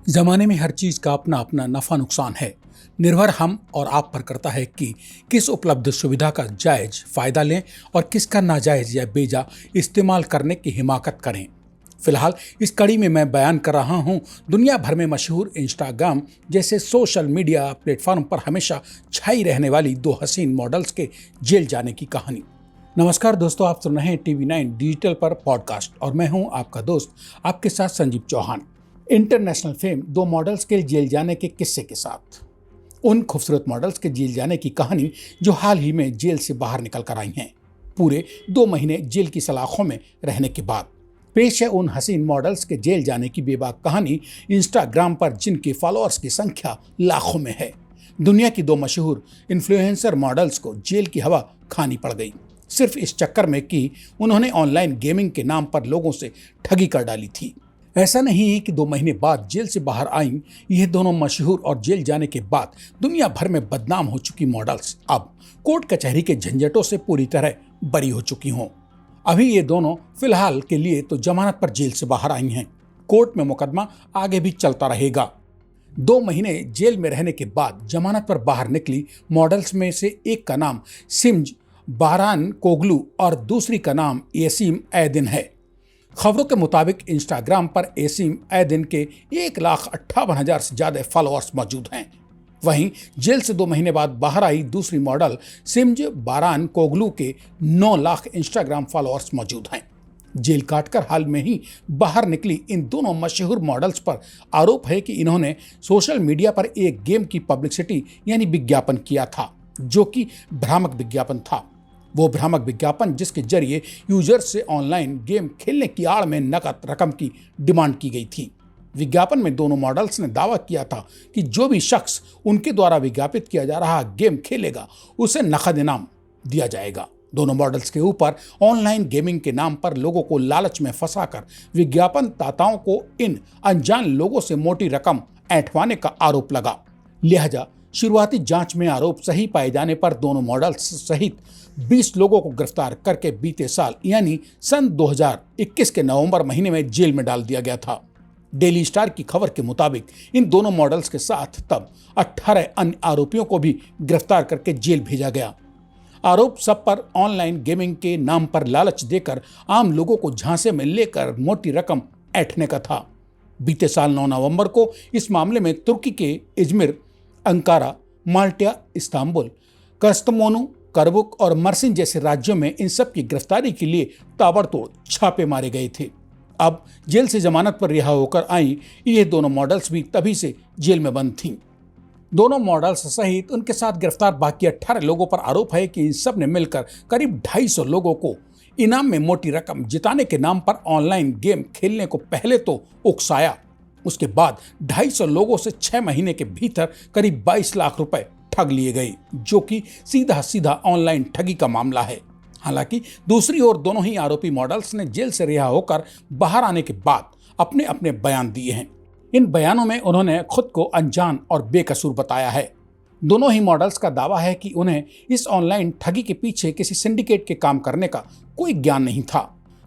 जमाने में हर चीज का अपना अपना नफा नुकसान है। निर्भर हम और आप पर करता है कि किस उपलब्ध सुविधा का जायज फायदा लें और किसका नाजायज या बेजा इस्तेमाल करने की हिमाकत करें। फिलहाल इस कड़ी में मैं बयान कर रहा हूं दुनिया भर में मशहूर इंस्टाग्राम जैसे सोशल मीडिया प्लेटफॉर्म पर हमेशा छाई रहने वाली दो हसीन मॉडल्स के जेल जाने की कहानी। नमस्कार दोस्तों, आप सुन रहे हैं TV9 डिजिटल पर पॉडकास्ट और मैं हूं आपका दोस्त आपके साथ संजीव चौहान। इंटरनेशनल फेम दो मॉडल्स के जेल जाने के किस्से के साथ उन खूबसूरत मॉडल्स के जेल जाने की कहानी जो हाल ही में जेल से बाहर निकल कर आई हैं, पूरे 2 महीने जेल की सलाखों में रहने के बाद। पेश है उन हसीन मॉडल्स के जेल जाने की बेबाक कहानी इंस्टाग्राम पर जिनके फॉलोअर्स की संख्या लाखों में है। दुनिया की दो मशहूर इन्फ्लुएंसर मॉडल्स को जेल की हवा खानी पड़ गई, सिर्फ इस चक्कर में कि उन्होंने ऑनलाइन गेमिंग के नाम पर लोगों से ठगी कर डाली थी। ऐसा नहीं है कि 2 महीने बाद जेल से बाहर आईं ये दोनों मशहूर और जेल जाने के बाद दुनिया भर में बदनाम हो चुकी मॉडल्स अब कोर्ट कचहरी के झंझटों से पूरी तरह बरी हो चुकी हों। अभी ये दोनों फिलहाल के लिए तो जमानत पर जेल से बाहर आई हैं। कोर्ट में मुकदमा आगे भी चलता रहेगा। 2 महीने जेल में रहने के बाद जमानत पर बाहर निकली मॉडल्स में से एक का नाम सिम्ज बारान कोगलू और दूसरी का नाम येसीम एदिन है। खबरों के मुताबिक इंस्टाग्राम पर येसीम एदिन के 1,58,000 से ज्यादा फॉलोअर्स मौजूद हैं। वहीं जेल से 2 महीने बाद बाहर आई दूसरी मॉडल सिम्ज बारान कोगलू के 9 लाख इंस्टाग्राम फॉलोअर्स मौजूद हैं। जेल काटकर हाल में ही बाहर निकली इन दोनों मशहूर मॉडल्स पर आरोप है कि इन्होंने सोशल मीडिया पर एक गेम की पब्लिसिटी यानी विज्ञापन किया था, जो कि भ्रामक विज्ञापन था। वो भ्रामक विज्ञापन जिसके जरिए यूजर्स से ऑनलाइन गेम खेलने की आड़ में नकद रकम की डिमांड की गई थी। विज्ञापन में दोनों मॉडल्स ने दावा किया था कि जो भी शख्स उनके द्वारा विज्ञापित किया जा रहा गेम खेलेगा उसे नकद इनाम दिया जाएगा। दोनों मॉडल्स के ऊपर ऑनलाइन गेमिंग के नाम पर लोगों को लालच में फंसाकर विज्ञापन दाताओं को इन अनजान लोगों से मोटी रकम ऐंठवाने का आरोप लगा। लिहाजा शुरुआती जांच में आरोप सही पाए जाने पर दोनों मॉडल्स सहित 20 लोगों को गिरफ्तार करके बीते साल यानी सन 2021 के नवंबर महीने में जेल में डाल दिया गया था। डेली स्टार की खबर के मुताबिक इन दोनों मॉडल्स के साथ तब 18 अन्य आरोपियों को भी गिरफ्तार करके जेल भेजा गया। आरोप सब पर ऑनलाइन गेमिंग के नाम पर लालच देकर आम लोगों को झांसे में लेकर मोटी रकम ऐंठने का था। बीते साल 9 नवंबर को इस मामले में तुर्की के इजमिर, अंकारा, माल्टा, इस्तांबुल, कस्तमोनू, करबुक और मर्सिन जैसे राज्यों में इन सब की गिरफ्तारी के लिए ताबड़तोड़ छापे मारे गए थे। अब जेल से जमानत पर रिहा होकर आई ये दोनों मॉडल्स भी तभी से जेल में बंद थीं। दोनों मॉडल्स सहित उनके साथ गिरफ्तार बाकी 18 लोगों पर आरोप है कि इन सब ने मिलकर करीब 250 लोगों को इनाम में मोटी रकम जिताने के नाम पर ऑनलाइन गेम खेलने को पहले तो उकसाया, उसके बाद 250 लोगों से 6 महीने के भीतर करीब 22 लाख रुपए ठग लिए गए, जो कि सीधा सीधा ऑनलाइन ठगी का मामला है। हालांकि दूसरी ओर दोनों ही आरोपी मॉडल्स ने जेल से रिहा होकर बाहर आने के बाद अपने अपने बयान दिए हैं। इन बयानों में उन्होंने खुद को अनजान और बेकसूर बताया है। दोनों ही मॉडल्स का दावा है कि उन्हें इस ऑनलाइन ठगी के पीछे किसी सिंडिकेट के काम करने का कोई ज्ञान नहीं था।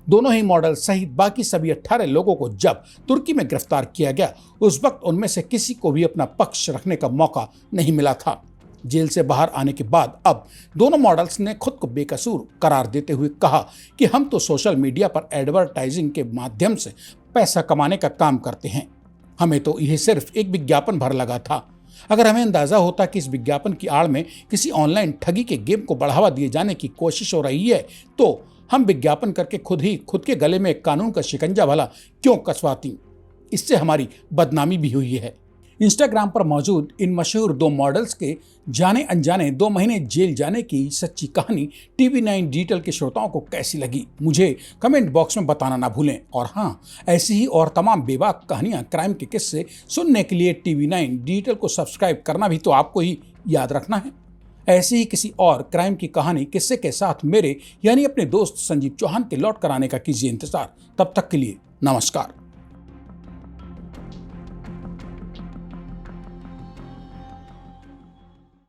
दोनों ही मॉडल सहित बाकी सभी 18 लोगों को जब तुर्की में गिरफ्तार किया गया उस वक्त उनमें से किसी को भी अपना पक्ष रखने का मौका नहीं मिला था। जेल से बाहर आने के बाद अब दोनों मॉडल्स ने खुद को बेकसूर करार देते हुए कहा कि हम तो सोशल मीडिया पर एडवर्टाइजिंग के माध्यम से पैसा कमाने का काम करते हैं, हमें तो यह सिर्फ एक विज्ञापन भर लगा था। अगर हमें अंदाजा होता कि इस विज्ञापन की आड़ में किसी ऑनलाइन ठगी के गेम को बढ़ावा दिए जाने की कोशिश हो रही है तो हम विज्ञापन करके खुद के गले में कानून का शिकंजा भला क्यों कसवाती। इससे हमारी बदनामी भी हुई है। इंस्टाग्राम पर मौजूद इन मशहूर दो मॉडल्स के जाने अनजाने 2 महीने जेल जाने की सच्ची कहानी TV9 डिजिटल के श्रोताओं को कैसी लगी मुझे कमेंट बॉक्स में बताना ना भूलें। और हाँ, ऐसी ही और तमाम बेबाक कहानियां, क्राइम के किस्से सुनने के लिए TV9 डिजिटल को सब्सक्राइब करना भी तो आपको ही याद रखना है। ऐसी ही किसी और क्राइम की कहानी किस्से के साथ मेरे यानी अपने दोस्त संजीव चौहान के लौट कर आने का कीजिए इंतजार। तब तक के लिए नमस्कार।